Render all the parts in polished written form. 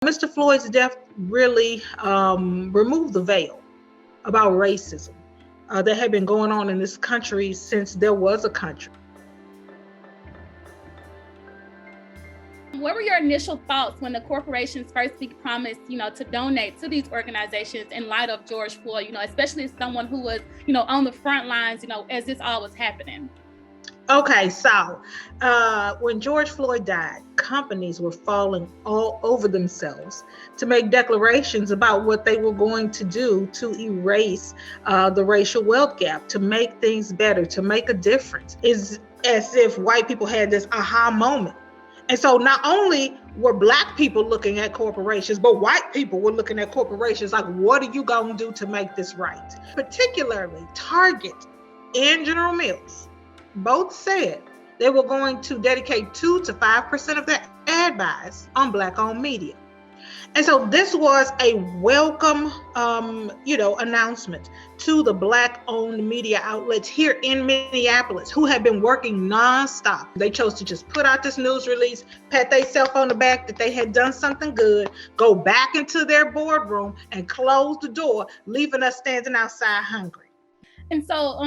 Mr. Floyd's death really removed the veil about racism that had been going on in this country since there was a country. What were your initial thoughts when the corporations first promised, to donate to these organizations in light of George Floyd, especially as someone who was, on the front lines, as this all was happening? Okay, so when George Floyd died, companies were falling all over themselves to make declarations about what they were going to do to erase the racial wealth gap, to make things better, to make a difference. It's as if white people had this aha moment. And so not only were Black people looking at corporations, but white people were looking at corporations like, what are you going to do to make this right? Particularly Target and General Mills both said they were going to dedicate 2 to 5% of their ad buys on Black-owned media. And so this was a welcome, announcement to the Black-owned media outlets here in Minneapolis who had been working nonstop. They chose to just put out this news release, pat themselves on the back that they had done something good, go back into their boardroom and close the door, leaving us standing outside hungry. And so,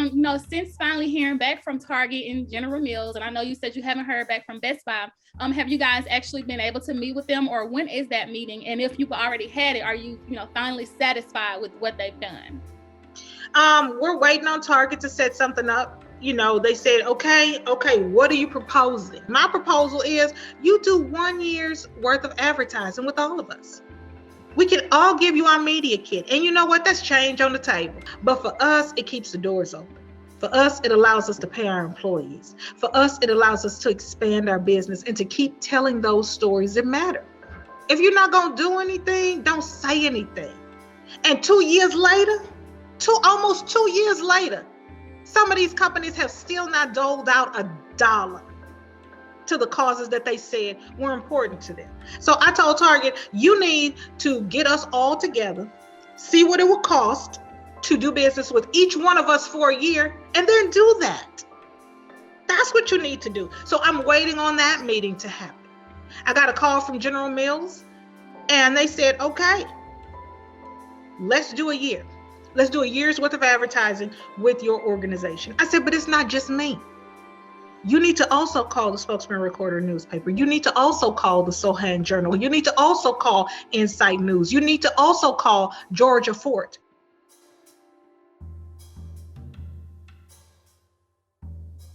since finally hearing back from Target and General Mills, and I know you said you haven't heard back from Best Buy, have you guys actually been able to meet with them, or when is that meeting? And if you've already had it, are you, finally satisfied with what they've done? We're waiting on Target to set something up. They said, okay, what are you proposing? My proposal is you do 1 year's worth of advertising with all of us. We can all give you our media kit. And you know what? That's change on the table. But for us, it keeps the doors open. For us, it allows us to pay our employees. For us, it allows us to expand our business and to keep telling those stories that matter. If you're not going to do anything, don't say anything. And 2 years later, almost 2 years later, some of these companies have still not doled out $1 to the causes that they said were important to them. So I told Target, you need to get us all together, see what it will cost to do business with each one of us for a year, and then do that. That's what you need to do. So I'm waiting on that meeting to happen. I got a call from General Mills, and they said, okay, let's do a year. Let's do a year's worth of advertising with your organization. I said, but it's not just me. You need to also call the Spokesman Recorder newspaper. You need to also call the Sohan Journal. You need to also call Insight News. You need to also call Georgia Fort.